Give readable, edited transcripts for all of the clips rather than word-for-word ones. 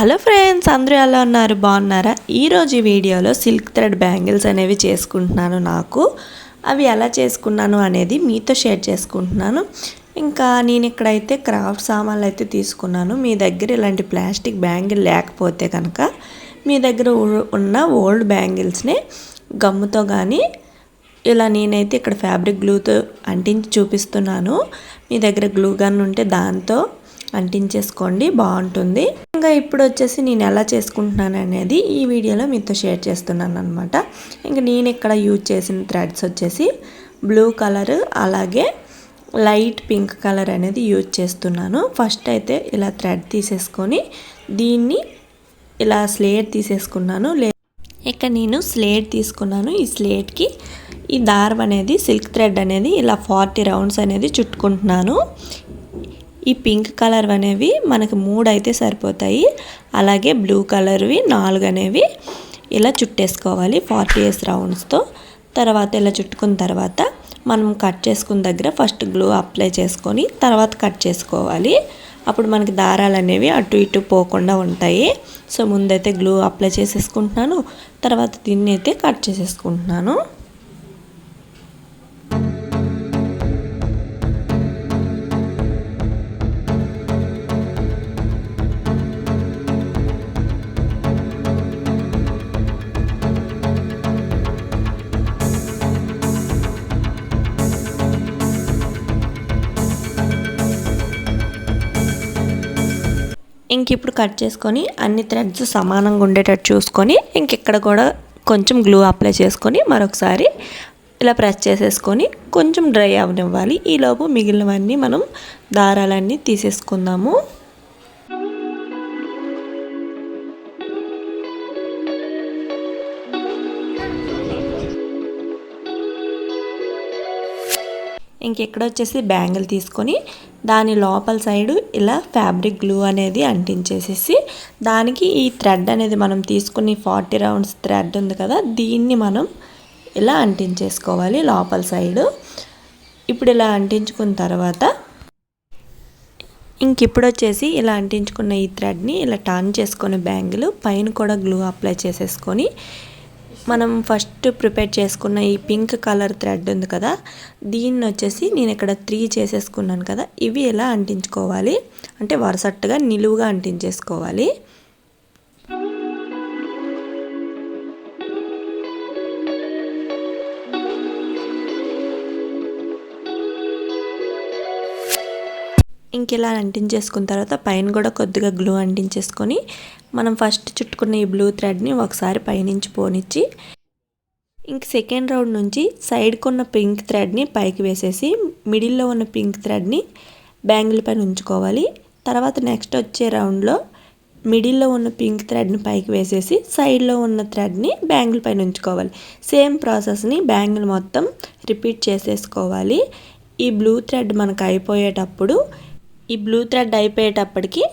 Hello friends, అందరూ ఎలా ఉన్నారు? బాగున్నారా? ఈరోజు వీడియోలో సిల్క్ థ్రెడ్ బ్యాంగిల్స్ అనేవి చేసుకుంటున్నాను. అవి ఎలా చేసుకున్నాను అనేది మీతో షేర్ చేసుకుంటున్నాను. ఇంకా నేను ఇక్కడైతే క్రాఫ్ట్ సామాన్లు అయితే తీసుకున్నాను. మీ దగ్గర ఇలాంటి ప్లాస్టిక్ బ్యాంగిల్ లేకపోతే కనుక మీ దగ్గర ఉన్న ఓల్డ్ బ్యాంగిల్స్ని గమ్ముతో కానీ ఇలా నేనైతే ఇక్కడ ఫ్యాబ్రిక్ గ్లూతో అంటించి చూపిస్తున్నాను. మీ దగ్గర గ్లూ గన్ ఉంటే దాంతో అంటించేసుకోండి, బాగుంటుంది. ఇంకా ఇప్పుడు వచ్చేసి నేను ఎలా చేసుకుంటున్నాను అనేది ఈ వీడియోలో మీతో షేర్ చేస్తున్నాను అనమాట. ఇంకా నేను ఇక్కడ యూజ్ చేసిన థ్రెడ్స్ వచ్చేసి బ్లూ కలర్ అలాగే లైట్ పింక్ కలర్ అనేది యూజ్ చేస్తున్నాను. ఫస్ట్ అయితే ఇలా థ్రెడ్ తీసేసుకొని దీన్ని ఇలా స్లేట్ తీసేసుకున్నాను. ఇక నేను స్లేట్ తీసుకున్నాను. ఈ స్లేట్కి ఈ దారం అనేది సిల్క్ థ్రెడ్ అనేది ఇలా 40 రౌండ్స్ అనేది చుట్టుకుంటున్నాను. ఈ పింక్ కలర్ అనేవి మనకు 3 అయితే సరిపోతాయి. అలాగే బ్లూ కలర్వి 4 అనేవి ఇలా చుట్టేసుకోవాలి 40 రౌండ్స్తో. తర్వాత ఇలా చుట్టుకున్న తర్వాత మనం కట్ చేసుకున్న దగ్గర ఫస్ట్ గ్లూ అప్లై చేసుకొని తర్వాత కట్ చేసుకోవాలి. అప్పుడు మనకి దారాలు అనేవి అటు ఇటు పోకుండా ఉంటాయి. సో ముందైతే గ్లూ అప్లై చేసేసుకుంటున్నాను. తర్వాత దీన్ని అయితే కట్ చేసేసుకుంటున్నాను. ఇంక ఇప్పుడు కట్ చేసుకొని అన్ని థ్రెడ్స్ సమానంగా ఉండేటట్టు చూసుకొని ఇంకెక్కడ కూడా కొంచెం గ్లూ అప్లై చేసుకొని మరొకసారి ఇలా ప్రెస్ చేసేసుకొని కొంచెం డ్రై అవనివ్వాలి. ఈలోపు మిగిలినవన్నీ మనం దారాలన్నీ తీసేసుకుందాము. ఇంకెక్కడ వచ్చేసి బ్యాంగిల్ తీసుకొని దాని లోపల సైడు ఇలా ఫ్యాబ్రిక్ గ్లూ అనేది అంటించేసేసి దానికి ఈ థ్రెడ్ అనేది మనం తీసుకుని 40 రౌండ్స్ థ్రెడ్ ఉంది కదా, దీన్ని మనం ఇలా అంటించేసుకోవాలి లోపల సైడు. ఇప్పుడు ఇలా అంటించుకున్న తర్వాత ఇప్పుడు వచ్చేసి ఇలా అంటించుకున్న ఈ థ్రెడ్ని ఇలా టర్న్ చేసుకొని బ్యాంగిల్ పైన కూడా గ్లూ అప్లై చేసేసుకొని మనం ఫస్ట్ ప్రిపేర్ చేసుకున్న ఈ పింక్ కలర్ థ్రెడ్ ఉంది కదా, దీన్ని వచ్చేసి నేను ఇక్కడ 3 చేసేసుకున్నాను కదా, ఇవి ఇలా అంటించుకోవాలి. అంటే వరుసట్టుగా నిలువుగా అంటించేసుకోవాలి. ఇలా అంటించేసుకున్న తర్వాత పైన కూడా కొద్దిగా గ్లూ అంటించేసుకొని మనం ఫస్ట్ చుట్టుకున్న ఈ బ్లూ థ్రెడ్ని ఒకసారి పైనుంచి పోనిచ్చి సెకండ్ రౌండ్ నుంచి సైడ్కి ఉన్న పింక్ థ్రెడ్ని పైకి వేసేసి మిడిల్లో ఉన్న పింక్ థ్రెడ్ని బ్యాంగిల్ పైన ఉంచుకోవాలి. తర్వాత నెక్స్ట్ వచ్చే రౌండ్లో మిడిల్లో ఉన్న పింక్ థ్రెడ్ని పైకి వేసేసి సైడ్లో ఉన్న థ్రెడ్ని బ్యాంగిల్ పైన ఉంచుకోవాలి. సేమ్ ప్రాసెస్ని బ్యాంగిల్ మొత్తం రిపీట్ చేసేసుకోవాలి. ఈ బ్లూ థ్రెడ్ మనకు అయిపోయేటప్పటికి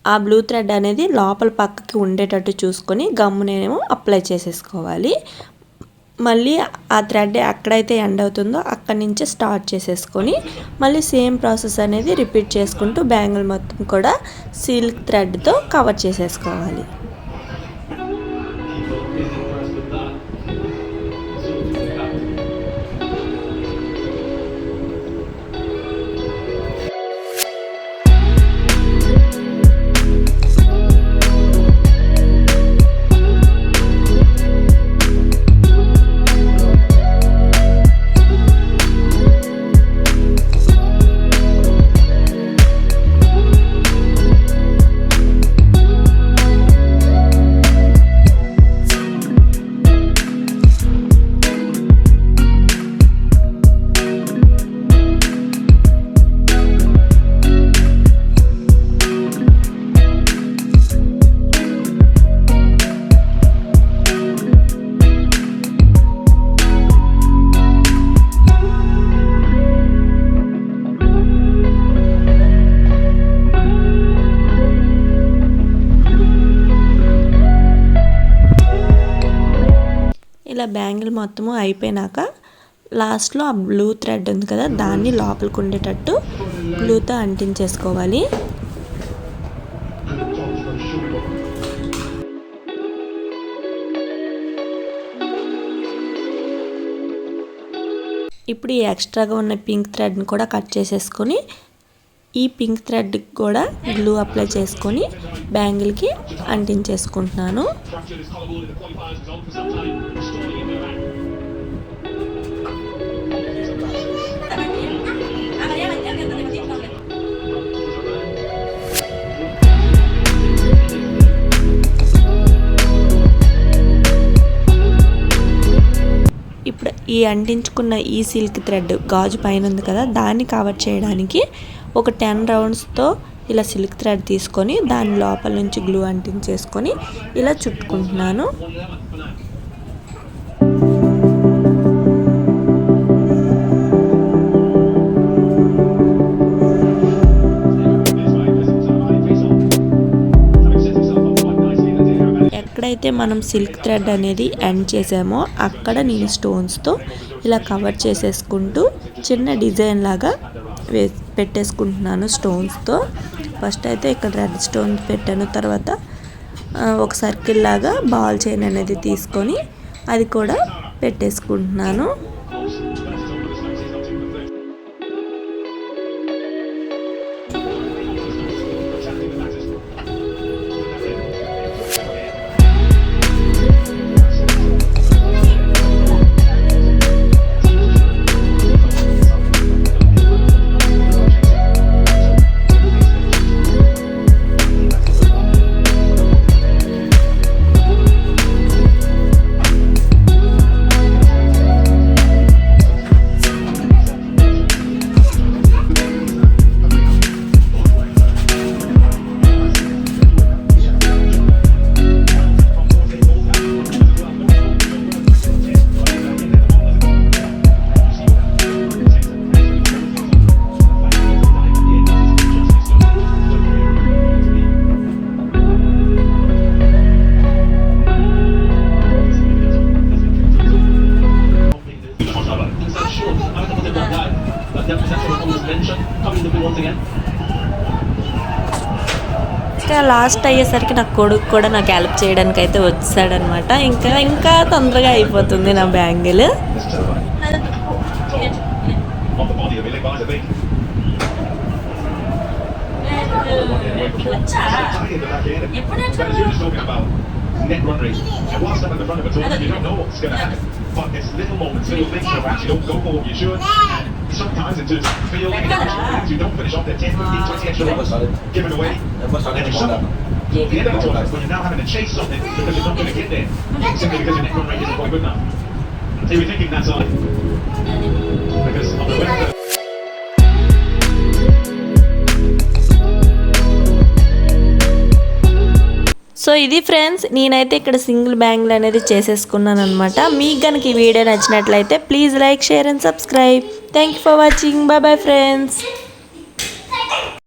ఆ బ్లూ థ్రెడ్ అనేది లోపల పక్కకి ఉండేటట్టు చూసుకొని గమ్మునేమో అప్లై చేసేసుకోవాలి. మళ్ళీ ఆ థ్రెడ్ ఎక్కడైతే ఎండ్ అవుతుందో అక్కడి నుంచి స్టార్ట్ చేసేసుకొని మళ్ళీ సేమ్ ప్రాసెస్ అనేది రిపీట్ చేసుకుంటూ బ్యాంగిల్ మొత్తం కూడా సిల్క్ థ్రెడ్తో కవర్ చేసేసుకోవాలి. ఇలా బ్యాంగిల్ మొత్తము అయిపోయినాక లాస్ట్లో ఆ బ్లూ థ్రెడ్ ఉంది కదా, దాన్ని లోపలికి ఉండేటట్టు గ్లూతో అంటించేసుకోవాలి. ఇప్పుడు ఈ ఎక్స్ట్రాగా ఉన్న పింక్ థ్రెడ్ని కూడా కట్ చేసేసుకొని ఈ పింక్ థ్రెడ్కి కూడా గ్లూ అప్లై చేసుకొని బ్యాంగిల్కి అంటించేసుకుంటున్నాను. ఇప్పుడు ఈ అంటించుకున్న ఈ సిల్క్ థ్రెడ్ గాజు పైన ఉంది కదా, దాన్ని కవర్ చేయడానికి ఒక 10 రౌండ్స్తో ఇలా సిల్క్ థ్రెడ్ తీసుకొని దాని లోపల నుంచి గ్లూ అంటించేసుకొని ఇలా చుట్టుకుంటున్నాను. ఎక్కడైతే మనం సిల్క్ థ్రెడ్ అనేది ఎండ్ చేసామో అక్కడ నేను స్టోన్స్తో ఇలా కవర్ చేసేసుకుంటూ చిన్న డిజైన్ లాగా పెట్టేసుకుంటున్నాను స్టోన్స్తో. ఫస్ట్ అయితే ఇక్కడ రెడ్ స్టోన్ పెట్టాను, తర్వాత ఒక సర్కిల్ లాగా బాల్ చైన్ అనేది తీసుకొని అది కూడా పెట్టేసుకుంటున్నాను. ఇంకా లాస్ట్ అయ్యేసరికి నా కొడుకు కూడా నాకు హెల్ప్ చేయడానికి అయితే వచ్చాడనమాట. ఇంకా తొందరగా అయిపోతుంది నా bangle. net run rate. And whilst I'm at the front of a tournament, you don't know what's going to happen. But it's little moments, little things that perhaps you don't go for what you should. And sometimes it just feels like you don't finish off that 10, 15, 20 extra runs, give it away, and you suffer. So at the end of the tournament, when you're now having to chase something because you're not going to get there, simply because your net run rate isn't quite good enough. So you're thinking that side. Because on the way so ఇది friends, నేనైతే ఇక్కడ single bangle అనేది చేసేసుకున్నాను అనమాట. మీకు కనుక ఈ video నచ్చినట్లయితే please like, share and subscribe. Thank you for watching. Bye bye friends.